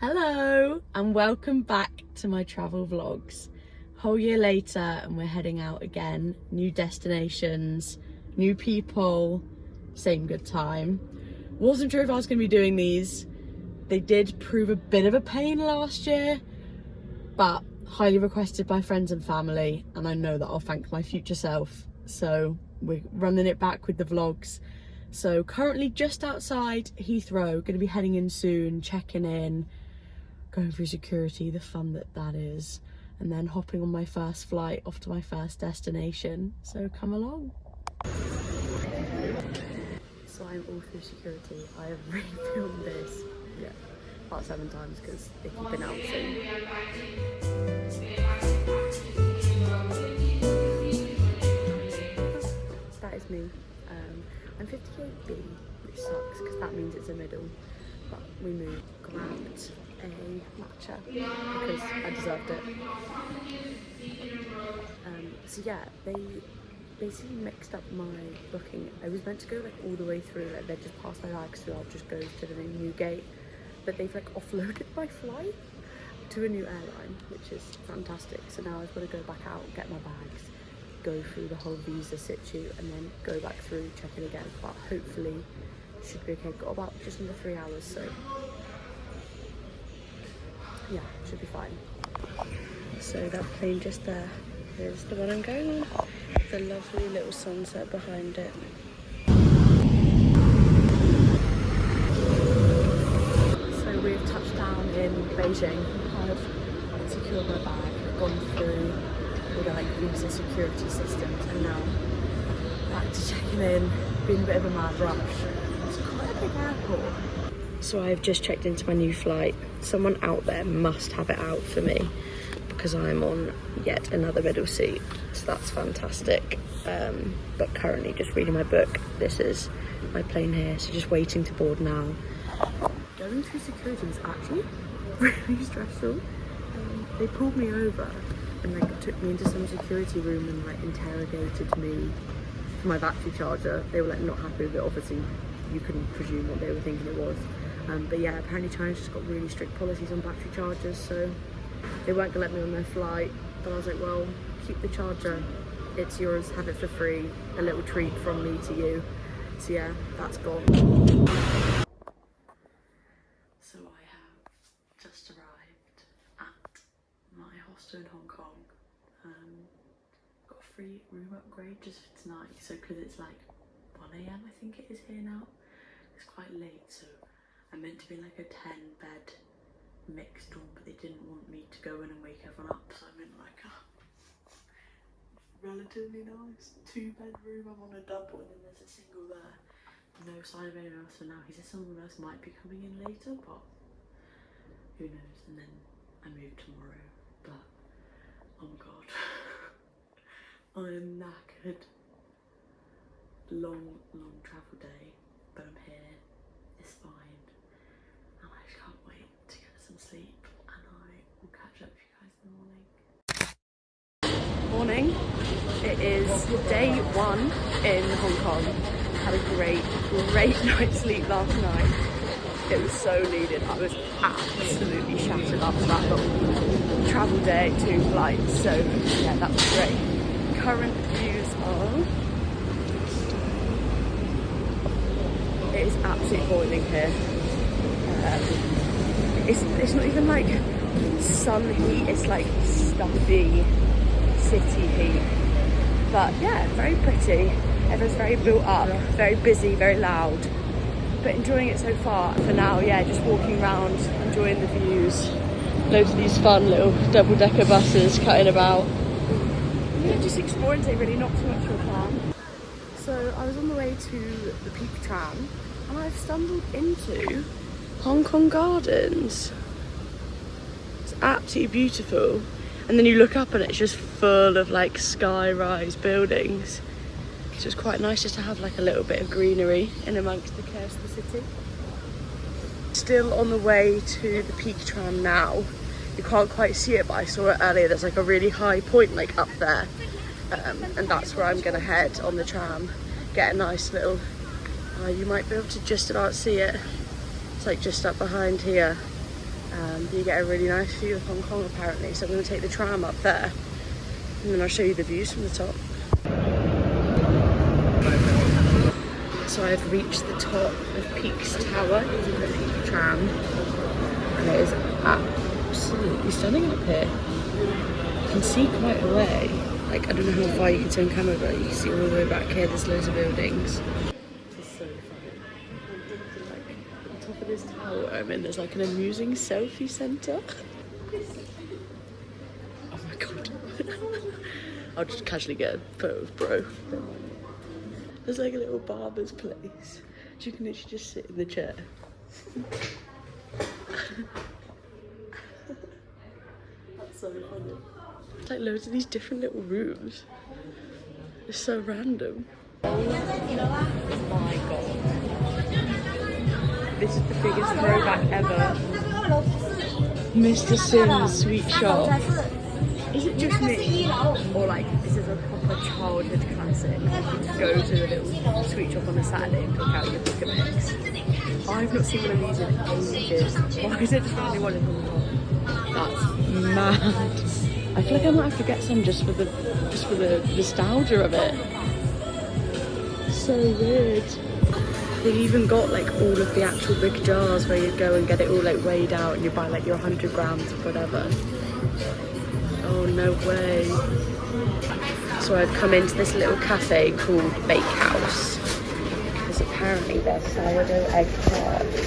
Hello and welcome back to my travel vlogs. Whole year later and we're heading out again. New destinations, new people, same good time. Wasn't sure if I was going to be doing these. They did prove a bit of a pain last year, but highly requested by friends and family, and I know that I'll thank my future self. So we're running it back with the vlogs. So currently just outside Heathrow, going to be heading in soon, checking in, going through security, the fun that is, and then hopping on my first flight off to my first destination. So come along. So I'm all through security. I have refilmed this, about 7 times because they keep announcing. That is me. I'm 58B, which sucks because that means it's a middle, but we moved, grabbed a matcha because I deserved it. So yeah, they basically mixed up my booking. I was meant to go like all the way through, like they just passed my bags through, I'll just go to the new gate, but they've like offloaded my flight to a new airline, which is fantastic. So now I've got to go back out, get my bags, go through the whole visa situ, and then go back through, check in again, but hopefully should be okay. Got about just under 3 hours, so yeah, should be fine. So that plane just there is the one I'm going on. The lovely little sunset behind it. So we've touched down in Beijing. I've secured my bag, gone through all the like visa security systems, and now back to checking in. Been a bit of a mad rush. It's quite a big airport. So I've just checked into my new flight. Someone out there must have it out for me because I'm on yet another middle seat. So that's fantastic. But currently just reading my book. This is my plane here, so just waiting to board now. Going through security was actually really stressful. They pulled me over and like took me into some security room and like interrogated me for my battery charger. They were like not happy with it. Obviously you couldn't presume what they were thinking it was. But yeah, apparently China's just got really strict policies on battery chargers, so they weren't gonna let me on their flight. But I was like, well, keep the charger, it's yours, have it for free, a little treat from me to you. So yeah, that's gone. So I have just arrived at my hostel in Hong Kong. Got a free room upgrade just for tonight, so because it's like 1 AM I think it is here now. It's quite late, so I'm meant to be like a 10-bed mixed dorm, but they didn't want me to go in and wake everyone up, so I'm in like a relatively nice 2-bed room. I'm on a double and then there's a single there. No sign of anyone else for now. He said someone else might be coming in later, but who knows. And then I move tomorrow, but oh my god. I am knackered. Long travel day, but I'm here. It's fine. And I just can't wait to get some sleep, and I will catch up with you guys in the morning. Morning. It is day 1 in Hong Kong. Had a great night's sleep last night. It was so needed. I was absolutely shattered after that long travel day, 2 flights. So yeah, that was great. Current views are, it is absolutely boiling here. It's not even like sun heat, it's like stuffy city heat. But yeah, very pretty. Everyone's very built up, very busy, very loud. But enjoying it so far. For now, yeah, just walking around, enjoying the views. Loads of these fun little double-decker buses cutting about. Yeah, just exploring today, really, not too much of a plan. So I was on the way to the Peak Tram and I've stumbled into Hong Kong Gardens. It's absolutely beautiful. And then you look up and it's just full of like sky-rise buildings. So it's quite nice just to have like a little bit of greenery in amongst the chaos of the city. Still on the way to the Peak Tram now. You can't quite see it, but I saw it earlier. There's like a really high point like up there. And that's where I'm gonna head on the tram. Get a nice little, you might be able to just about see it. It's like just up behind here. and you get a really nice view of Hong Kong apparently. So I'm going to take the tram up there and then I'll show you the views from the top. So I've reached the top of Peaks Tower using the Peak tram, and it is absolutely stunning up here. You can see quite a way. Like, I don't know how far you can turn camera, but you can see all the way back here there's loads of buildings. This is so funny. Like, on top of this tower I'm in, there's like an amusing selfie centre. Oh my god. I'll just casually get a photo of bro. There's like a little barber's place. You can literally just sit in the chair. That's so funny. It's like loads of these different little rooms. It's so random. Oh my god. This is the biggest throwback ever. Mr. Sim's sweet shop. Is it just me? Or like, this is a proper childhood classic. You go to a little sweet shop on a Saturday and pick out your pick a mix. I've not seen one of these in ages. Why is it just the only one in Hong Kong? That's mad. I feel like I might have to get some just for the nostalgia of it. So weird. They've even got like all of the actual big jars where you go and get it all like weighed out and you buy like your 100 grams of whatever. Oh, no way. So I've come into this little cafe called Bakehouse because apparently their sourdough egg tarts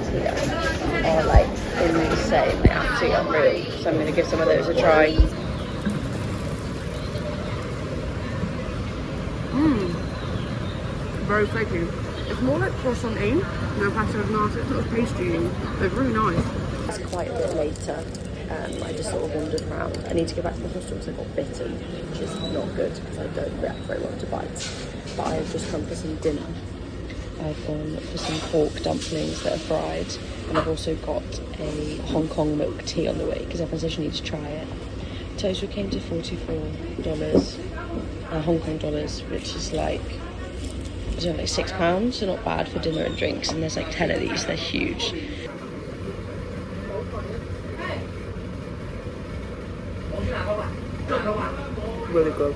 here are like insane. They're absolutely unreal. So I'm going to give some of those a try. Very flaky. It's more like croissant-y than pasta of nata. It's not as pastry-y. They're really nice. It's quite a bit later. I just sort of wandered around. I need to go back to the hostel because I got bitten, which is not good because I don't react very well to bites. But I've just come for some dinner. I've gone for some pork dumplings that are fried, and I've also got a Hong Kong milk tea on the way because everyone says you need to try it. Total came to $44 Hong Kong dollars, which is like, I don't know, like £6, so not bad for dinner and drinks. And there's like 10 of these, they're huge. Really good.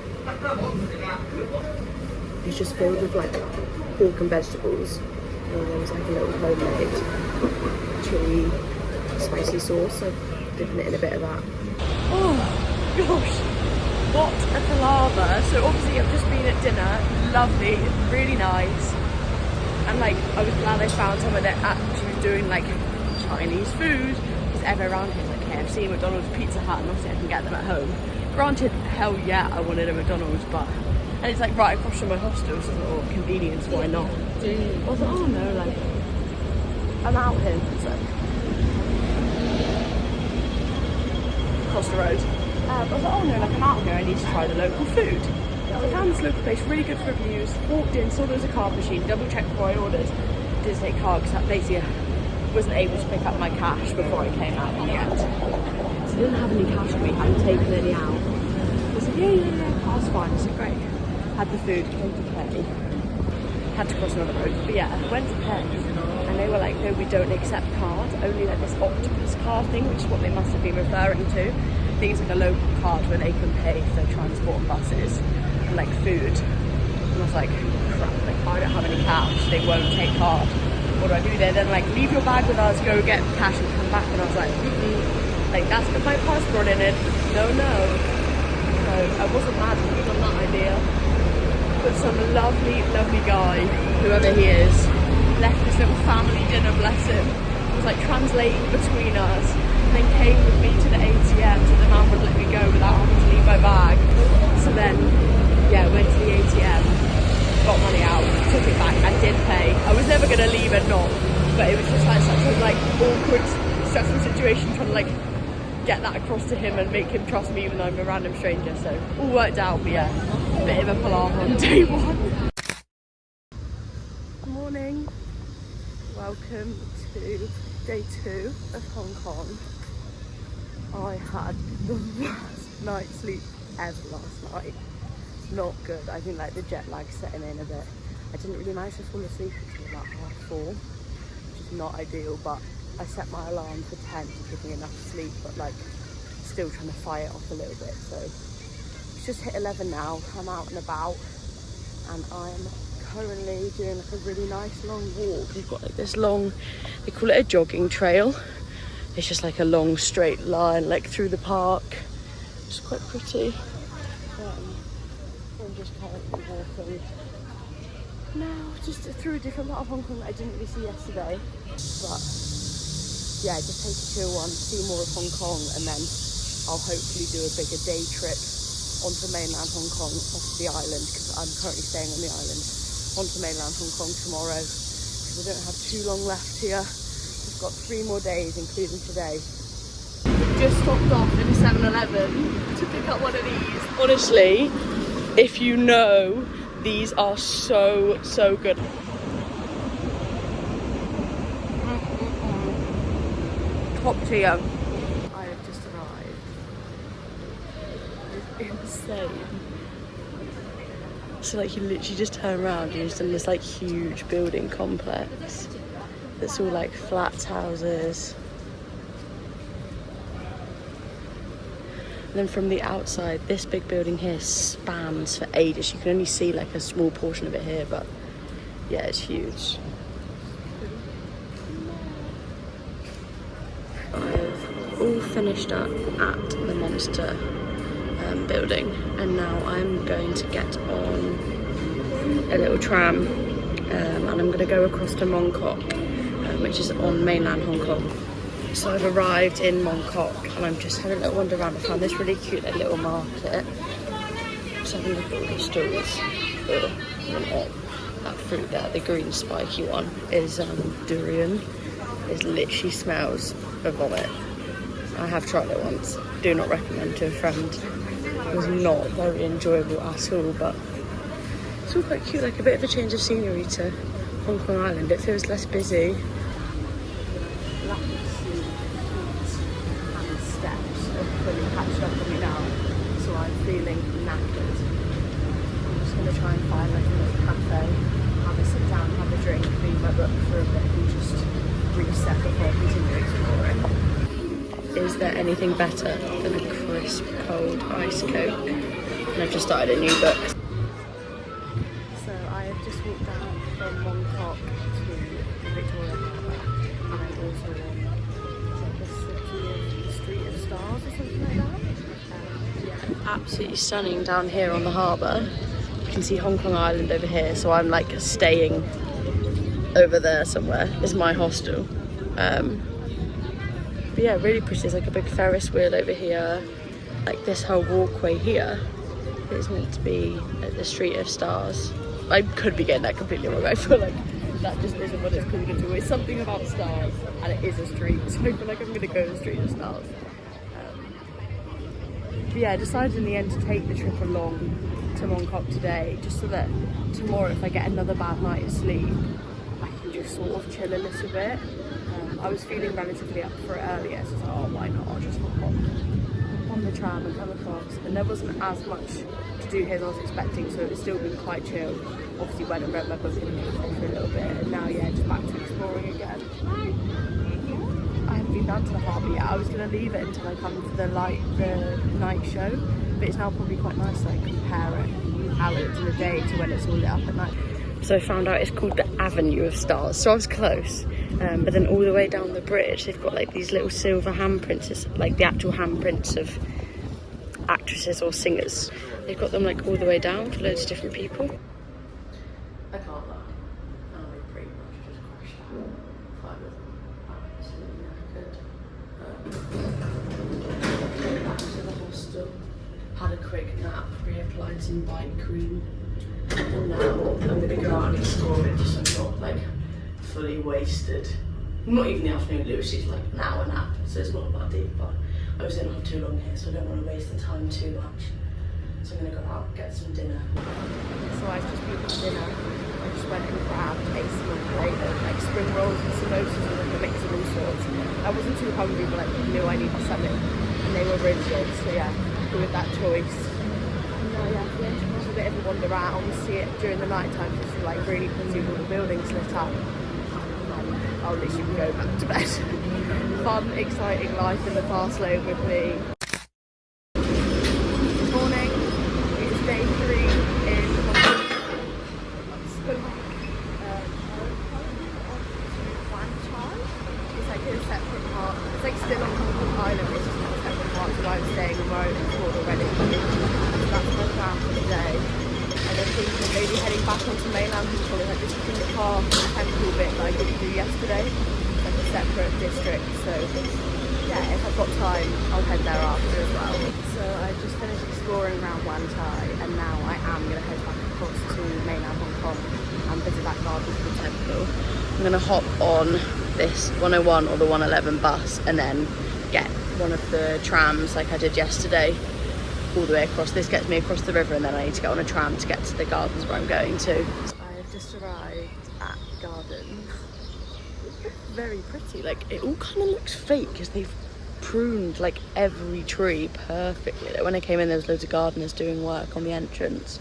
It's just filled with like pork and vegetables, and there was like a little homemade chili spicy sauce, so dipping it in a bit of that. Oh gosh, what a palaver. So obviously I've just been at dinner, lovely, really nice, and like I was glad I found someone that actually doing like Chinese food, because everywhere around here is like KFC, McDonald's, Pizza Hut, and obviously I can get them at home. Granted, hell yeah, I wanted a McDonald's, but, and it's like right across from my hostel, so I thought, convenience, why not? I was like, oh no, like, I'm out here, so. Across the road. I was like, oh no, like I'm out here, I need to try the local food. So I found this local place, really good reviews, walked in, saw there was a card machine, double checked before I ordered. Didn't take card because basically I wasn't able to pick up my cash before I came out in the end. So I didn't have any cash on me, hadn't taken any out. I said, yeah, car's fine. I said, great. Had the food, came to pay. Had to cross another road. But yeah, went to pay. And they were like, no, we don't accept card, only like this octopus card thing, which is what they must have been referring to. I think it's like a local card where they can pay for transport and buses and like food. And I was like, crap, like I don't have any cash, they won't take card. What do I do? They're then like, leave your bag with us, go get cash and come back. And I was like, like that's got my passport in it. No. So I wasn't mad on that idea. But some lovely, lovely guy, whoever he is, left this little family dinner, bless him. Was like translating between us, and then came with me to the ATM so the man would let me go without having to leave my bag. So then, yeah, went to the ATM, got money out, took it back, and did pay. I was never gonna leave and not, but it was just like such a like awkward, stressful situation trying to like get that across to him and make him trust me even though I'm a random stranger. So all worked out, but yeah, a bit of a palaver on day one. Morning. Welcome to day 2 of Hong Kong. I had the worst night's sleep ever last night. Not good. I think like the jet lag's setting in a bit. I didn't really manage to fall asleep until about 4:30, which is not ideal, but I set my alarm for 10 to give me enough sleep, but like still trying to fire it off a little bit. So it's just hit 11 now. I'm out and about, and I'm currently doing like a really nice long walk. We've got like this long, they call it a jogging trail. It's just like a long straight line like through the park. It's quite pretty. I'm just currently walking now, just through a different part of Hong Kong that I didn't really see yesterday. But yeah, just take a chill one, see more of Hong Kong, and then I'll hopefully do a bigger day trip onto mainland Hong Kong, off the island, because I'm currently staying on the island, onto mainland Hong Kong tomorrow, because I don't have too long left here. I've got 3 more days, including today. We've just stopped off in a 7-Eleven to pick up one of these. Honestly, if you know, these are so good. Top tier. I have just arrived. It's insane. So like you literally just turn around and you're just in this like huge building complex. It's all like flats, houses. And then from the outside, this big building here spans for ages. You can only see like a small portion of it here, but yeah, it's huge. I've all finished up at the Monster building, and now I'm going to get on a little tram, and I'm going to go across to Mong Kok, which is on mainland Hong Kong. So I've arrived in Mong Kok, and I'm just having a little wander around. I found this really cute like, little market. Just having a look at all the stalls. That fruit there, the green spiky one, is durian. It literally smells of vomit. I have tried it once. Do not recommend to a friend. It was not very enjoyable at all, but it's all quite cute, like a bit of a change of scenery to Hong Kong Island. It feels less busy. And steps are fully patched up on me now, so I'm feeling knackered. I'm just going to try and find like a little cafe, have a sit down, have a drink, read my book for a bit, and just reset before I continue exploring. Is there anything better than a crisp, cold ice Coke? And I've just started a new book. So I have just walked down from Mong Kok to Victoria Harbour, and I'm also on like the Street of Stars or something like that. Yeah, absolutely stunning down here on the harbour. You can see Hong Kong Island over here, so I'm like staying over there somewhere. Is my hostel. But yeah, really pretty. There's like a big Ferris wheel over here. Like this whole walkway here is meant to be at the Street of Stars. I could be getting that completely wrong. I feel like that just isn't what it's called at all. It's something about stars, and it is a street, so I feel like I'm gonna go to the Street of Stars. But yeah, I decided in the end to take the trip along to Mong Kok today, just so that tomorrow, if I get another bad night of sleep, I can just sort of chill a little bit. I was feeling relatively up for it earlier, so I was like, oh, why not? I'll just hop on the tram and come across. And there wasn't as much to do here as I was expecting, so it's still been quite chill. Obviously, went and read my book and for a little bit, and now, yeah, just back to exploring again. I haven't been down to the harbour yet. I was going to leave it until I come for the night show, but it's now probably quite nice to like, compare it how it's in the day to when it's all lit up at night. So I found out it's called the Avenue of Stars, so I was close. But then all the way down the bridge, they've got like these little silver handprints, like the actual handprints of actresses or singers. They've got them like all the way down for loads of different people. I can't lie, I pretty much just crashed out. I was absolutely knackered. Back to the hostel, had a quick nap, reapplied some bike cream, and now I'm going to go out and explore it just so I'm not like fully wasted. Not even the afternoon, Lucy's like an hour nap, so it's not that deep, but I was in not too long here, so I don't want to waste the time too much. So I'm going to go out and get some dinner. So I've just been for dinner. I just went and grabbed a small plate of like spring rolls and samosas and like a mix of all sorts. I wasn't too hungry, but like knew I needed something, and they were really good, so yeah, with that choice. And now yeah, just a bit of a wander around, see it during the night time, just like really pretty with all the buildings lit up. I'll literally go back to bed. Fun, exciting life in the fast lane with me. Good morning. It's day 3 in it's like a separate part. It's like still on Hong Kong Island, it's just not a separate part. So I'm staying in Rome and Ford already. So that's my plan for the day. And I'm thinking maybe heading back onto mainland Hong Kong, like just in the car temple bit that I didn't do yesterday, like a separate district. So yeah, if I've got time, I'll head there after as well. So I've just finished exploring around Wan Chai, and now I am going to head back across to mainland Hong Kong and visit that Garden temple. I'm going to hop on this 101 or the 111 bus and then get one of the trams like I did yesterday all the way across. This gets me across the river, and then I need to get on a tram to get to the gardens where I'm going to. I have just arrived at Garden. Very pretty. Like, it all kind of looks fake because they've pruned like every tree perfectly. Like, when I came in, there was loads of gardeners doing work on the entrance,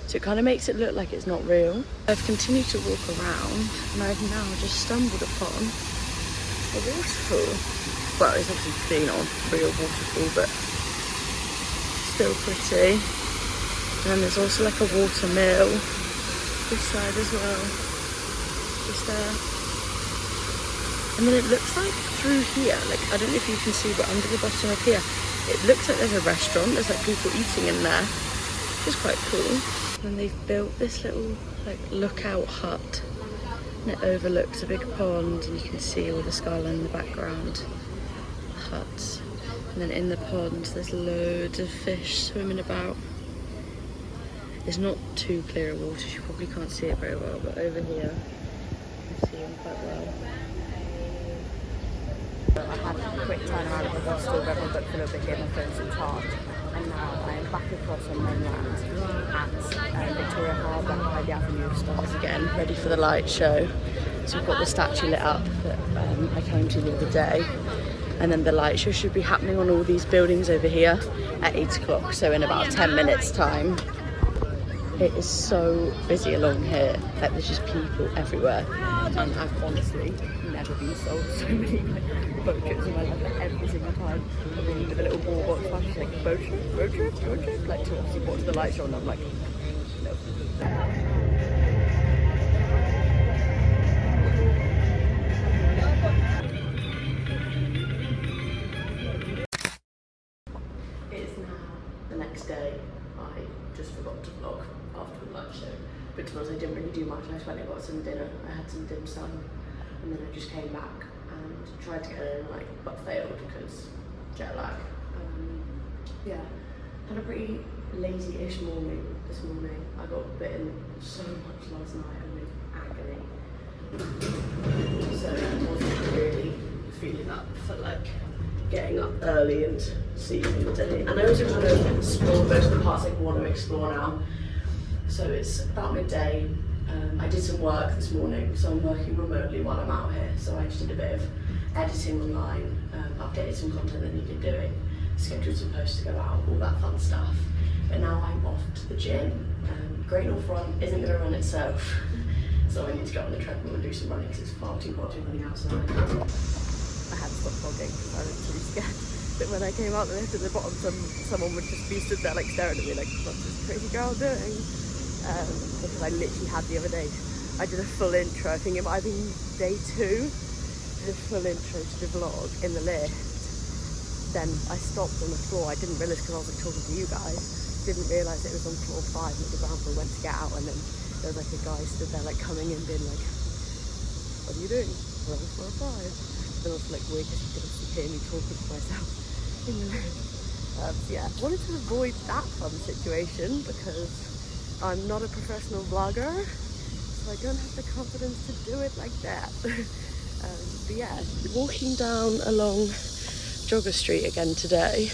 so it kind of makes it look like it's not real. I've continued to walk around and I've now just stumbled upon a waterfall. Well, it's obviously been on real waterfall, but still pretty. And then there's also like a water mill this side as well, just there. And then it looks like through here, like I don't know if you can see, but under the bottom of here, it looks like there's a restaurant. There's like people eating in there, which is quite cool. And they've built this little like lookout hut, and it overlooks a big pond, and you can see all the skyline in the background, the huts. And then in the pond there's loads of fish swimming about. It's not too clear of water, you probably can't see it very well, but over here you can see them quite well. I had a quick turnaround at the hostel, everyone booked a little bit here, my phone's in charge. And now I am back across on mainland at Victoria Harbour by the Avenue of Stars again, ready for the light show. So we've got the statue lit up that I came to the other day. And then the light show should be happening on all these buildings over here at 8 o'clock, so in about 10 minutes time. It is so busy along here, like there's just people everywhere. And I've honestly never been sold so many like boat trips in my life, like every single time. I mean, with a little ball box flash, like boat trip, like to obviously watch the light show, and I'm like, no. Day, I just forgot to vlog after the light show, but to be honest I didn't really do much. I just went and got some dinner, I had some dim sum, and then I just came back and tried to get in but failed because jet lag. Yeah, had a pretty lazy-ish morning this morning. I got bitten so much last night and with agony, so I wasn't really feeling up for getting up early and seeing the day. And I also kind of explored most of the parts I want to explore now. So it's about midday. I did some work this morning, so I'm working remotely while I'm out here. So I just did a bit of editing online, updated some content that needed doing, scheduled some posts to go out, all that fun stuff. But now I'm off to the gym. Great North Run isn't going to run itself, so I need to get on the treadmill and do some running because it's far too hot to running outside. I had to stop vlogging because I was too scared that when I came out the lift at the bottom, someone would just be stood there staring at me like, what's this crazy girl doing? Because I literally had the other day, I did a full intro, I think it might have been day 2, did a full intro to the vlog in the lift. Then I stopped on the floor, I didn't realise because I was talking to you guys, didn't realise it was on floor 5 and the ground floor went to get out, and then there was a guy stood there coming in being like, what are you doing? We're on floor 5. Then I was weird because you could hear me talking to myself in the room. So yeah, wanted to avoid that fun situation because I'm not a professional vlogger, so I don't have the confidence to do it like that. But yeah, walking down along Jogger Street again today,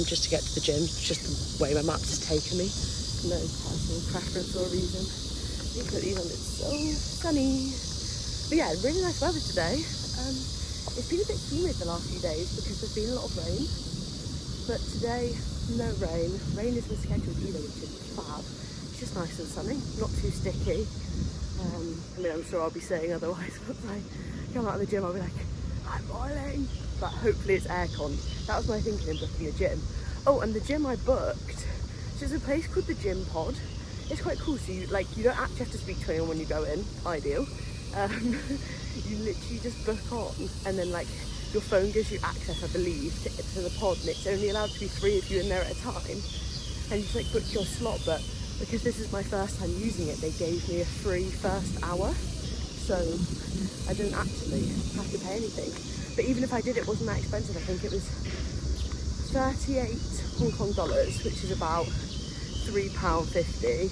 just to get to the gym. It's just the way my maps has taken me. No personal preference or reason. But even it's so sunny. But yeah, really nice weather today. It's been a bit humid the last few days because there's been a lot of rain, but today no rain. Rain isn't scheduled either, which is fab. It's just nice and sunny, not too sticky. I mean, I'm sure I'll be saying otherwise once I come out of the gym. I'll be like, I'm boiling, but hopefully it's aircon. That was my thinking in booking a gym. Oh, and the gym I booked, so it's a place called the Gym Pod. It's quite cool. So you don't actually have to speak to anyone when you go in. Ideal. You literally just book on, and then like your phone gives you access, I believe, to the pod, and it's only allowed to be 3 of you in there at a time. And you just like book your slot, but because this is my first time using it, they gave me a free first hour, so I didn't actually have to pay anything. But even if I did, it wasn't that expensive. I think it was 38 Hong Kong dollars, which is about £3.50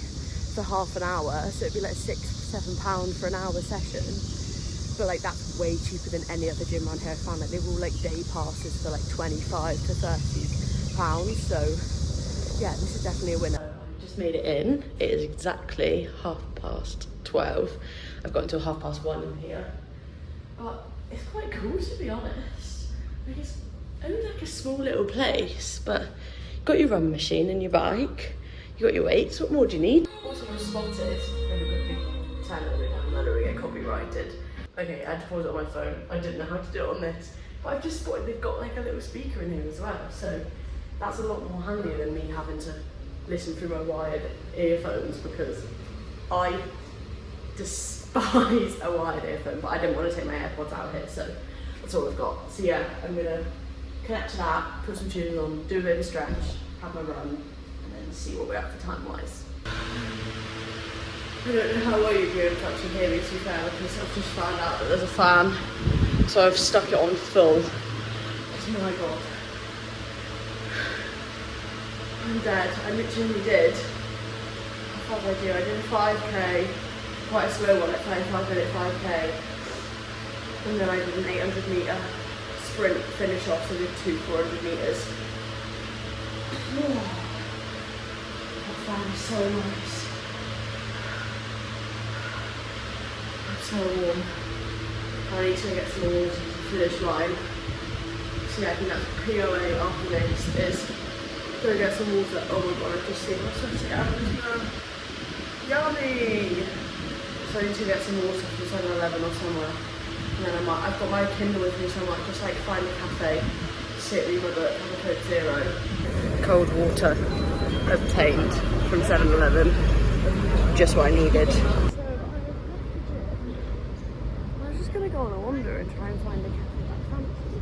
for half an hour. So it'd be like £6-7 for an hour session. But like that's way cheaper than any other gym around here. I found like they were all like day passes for like 25 to £30. So yeah, this is definitely a winner. I just made it in. It is exactly 12:30. I've got until 1:30 in here. But it's quite cool, to be honest. Like it's only like a small little place, but you've got your run machine and your bike. You got your weights. What more do you need? Also, I spotted. Let me quickly turn it way down. I don't get copyrighted. Okay, I had to pause it on my phone. I didn't know how to do it on this, but I've just spotted they've got like a little speaker in here as well. So that's a lot more handier than me having to listen through my wired earphones, because I despise a wired earphone, but I didn't want to take my AirPods out here, so that's all I've got. So yeah, I'm gonna connect to that, put some tunes on, do a bit of a stretch, have my run, and then see what we're at for time-wise. I don't know how well you'd be able to actually hear me, to be fair, because I've just found out that there's a fan, so I've stuck it on full. Oh my god. I'm dead. I literally did. How did I do? I did a 5k, quite a slow one, at 25-minute 5k, and then I did an 800 metre sprint finish off, so I did 2 400 metres. That fan is so nice. I'm so warm. I need to get some more water to the finish line. So yeah, I think that's POA after this is gonna get some water. Oh my god, I've just seen myself out. Yummy! So I need to get some water from 7-Eleven or somewhere. And then I've got my Kindle with me, so I might just like find a cafe, sit, read my book, have a Coke Zero. Cold water obtained from 7-Eleven. Just what I needed. So I was just gonna go on a wander and try and find a cafe that I fancy.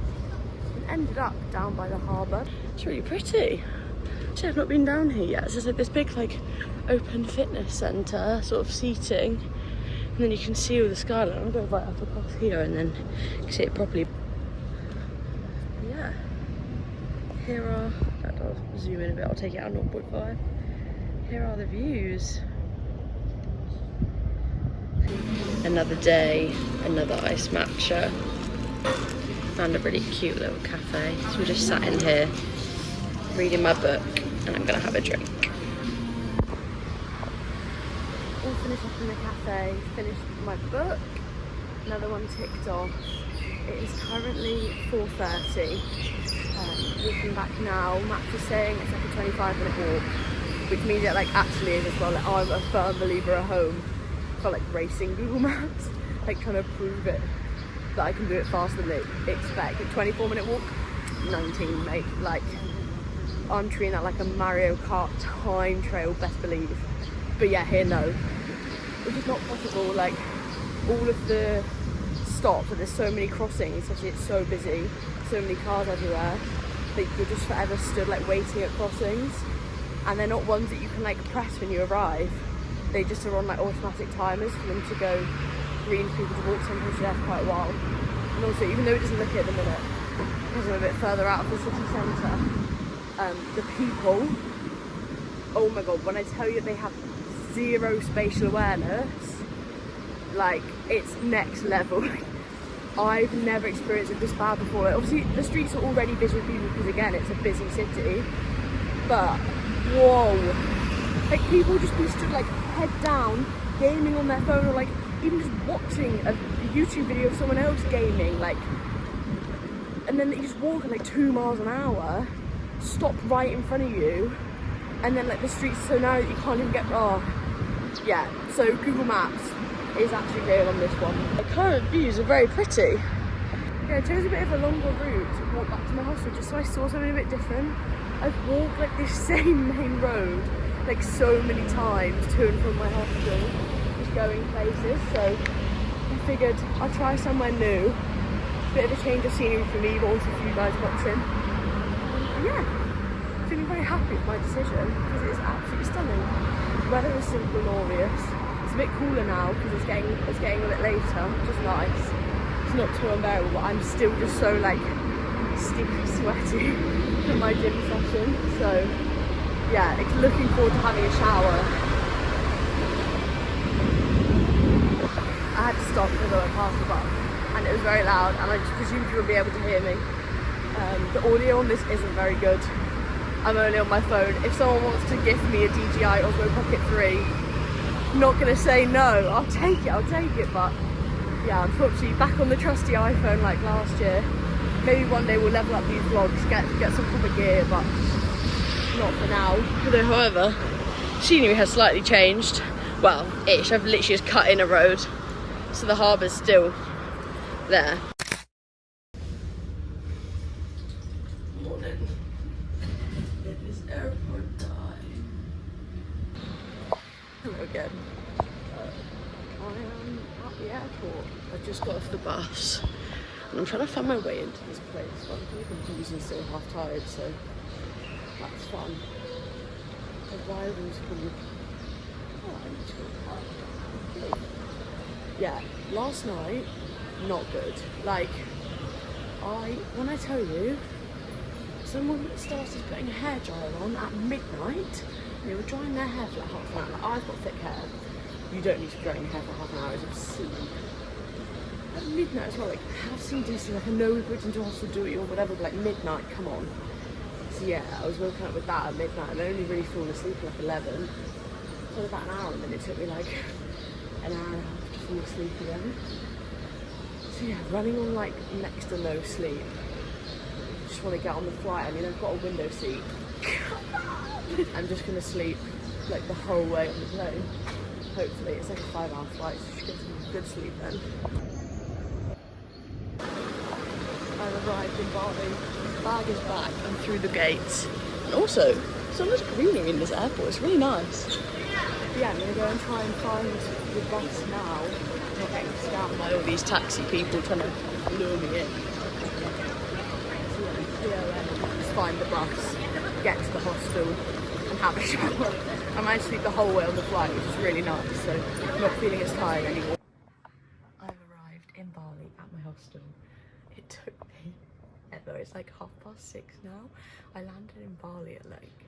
And ended up down by the harbour. It's really pretty. Actually, I've not been down here yet. It's just like this big like open fitness centre, sort of seating, and then you can see all the skyline. I'll go right up across here and then you can see it properly. Yeah, here are, I'll zoom in a bit, I'll take it out 0.5. Here are the views. Another day, another ice matcha. Found a really cute little cafe, so we're just sat in here reading my book, and I'm gonna have a drink. All finished up in the cafe, finished my book, another one ticked off. It is currently 4:30. Walking back now, Max is saying it's like a 25-minute walk, which means it like actually is as well. Like, I'm a firm believer at home for like racing Google Maps, like trying to prove it that I can do it faster than they expect. A 24-minute walk, 19, mate. Like, I'm treating that like a Mario Kart time trial, best believe. But yeah, here no, which is not possible. Like, all of the stops, and there's so many crossings, especially it's so busy, so many cars everywhere, that you're just forever stood like waiting at crossings, and they're not ones that you can like press when you arrive. They just are on like automatic timers for them to go green for people to walk, sometimes you're there for quite a while. And also, even though it doesn't look it at the minute, because I'm a bit further out of the city centre, the people, oh my god, when I tell you they have zero spatial awareness, like, it's next level. I've never experienced it this bad before. Obviously the streets are already busy with people because again it's a busy city, but whoa, like people just be stood like head down gaming on their phone, or like even just watching a YouTube video of someone else gaming, like, and then they just walk at like 2 miles an hour, stop right in front of you, and then like the streets are so narrow that you can't even get, oh yeah, so Google Maps is actually real on this one. The current views are very pretty. Yeah, I chose a bit of a longer route to walk back to my hostel just so I saw something a bit different. I've walked like this same main road like so many times to and from my hostel, just going places, so I figured I'd try somewhere new. Bit of a change of scenery for me, but also for you guys watching. And yeah, feeling very happy with my decision because it's absolutely stunning. The weather is still glorious. It's a bit cooler now because it's getting a bit later, which is nice. It's not too unbearable, but I'm still just so like sticky, sweaty from my gym session. So yeah, looking forward to having a shower. I had to stop because I went past the bar and it was very loud, and I just presumed you would be able to hear me. The audio on this isn't very good. I'm only on my phone. If someone wants to gift me a DJI Osmo Pocket 3, I'm not gonna say no. I'll take it, but yeah, unfortunately back on the trusty iPhone like last year. Maybe one day we'll level up these vlogs, get some proper gear, but not for now. Although, however, scenery has slightly changed. Well, ish. I've literally just cut in a road, so the harbour's still there. Morning. It is airport time. Hello again. I am at the airport. I just got off the bus and I'm trying to find my way into this place. I'm really confused and still half tired, so that's fun. Arrivals called. Oh, yeah, last night, not good. Like, when I tell you, someone started putting a hairdryer on at midnight. They were drying their hair for like half an hour. Like, I've got thick hair. You don't need to be drying your hair for half an hour. It's obscene. At midnight as well, like, have seen decent, like, I know we've been to a hospital, do it or whatever, but like midnight, come on. So yeah, I was woken up with that at midnight and I only really fallen asleep at like 11. So about an hour, and then it took me like an hour and a half to fall asleep again. So yeah, running on like next to no sleep. Just want to get on the flight. I mean, I've got a window seat. I'm just going to sleep like the whole way on the plane. Hopefully, it's like a 5-hour flight, so she gets some good sleep then. I've arrived in Bali. Bag is back and through the gates. And also, so much greenery in this airport. It's really nice. Yeah, I'm gonna go and try and find the bus now. Not getting scammed by all these taxi people trying to lure me in. So yeah, just find the bus, get to the hostel, and have a shower. I managed to sleep the whole way on the flight, which is really nice. So I'm not feeling as tired anymore. I've arrived in Bali at my hostel. It took me. Though it's like 6:30 now. I landed in Bali at like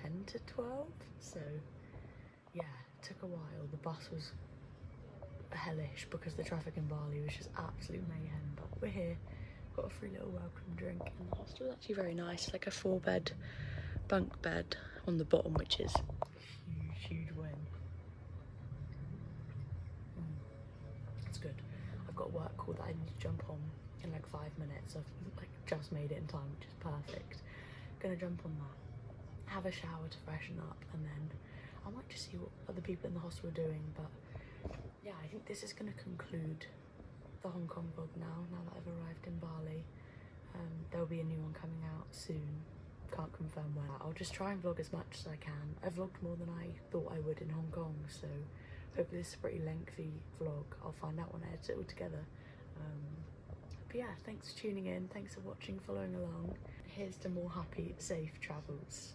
10 to 12, so yeah, it took a while. The bus was hellish because the traffic in Bali was just absolute mayhem, but we're here, got a free little welcome drink, and the hostel is actually very nice. It's like a 4-bed bunk bed on the bottom, which is a huge win. It's good. I've got a work call that I need to jump on in like 5 minutes. I've like just made it in time, which is perfect. Gonna jump on that, have a shower to freshen up, and then I might just see what other people in the hostel are doing. But yeah, I think this is gonna conclude the Hong Kong vlog now that I've arrived in Bali. There'll be a new one coming out soon. Can't confirm when. I'll just try and vlog as much as I can. I vlogged more than I thought I would in Hong Kong, so hopefully this is a pretty lengthy vlog. I'll find out when I edit it all together. But yeah, thanks for tuning in, thanks for watching, following along. Here's to more happy, safe travels.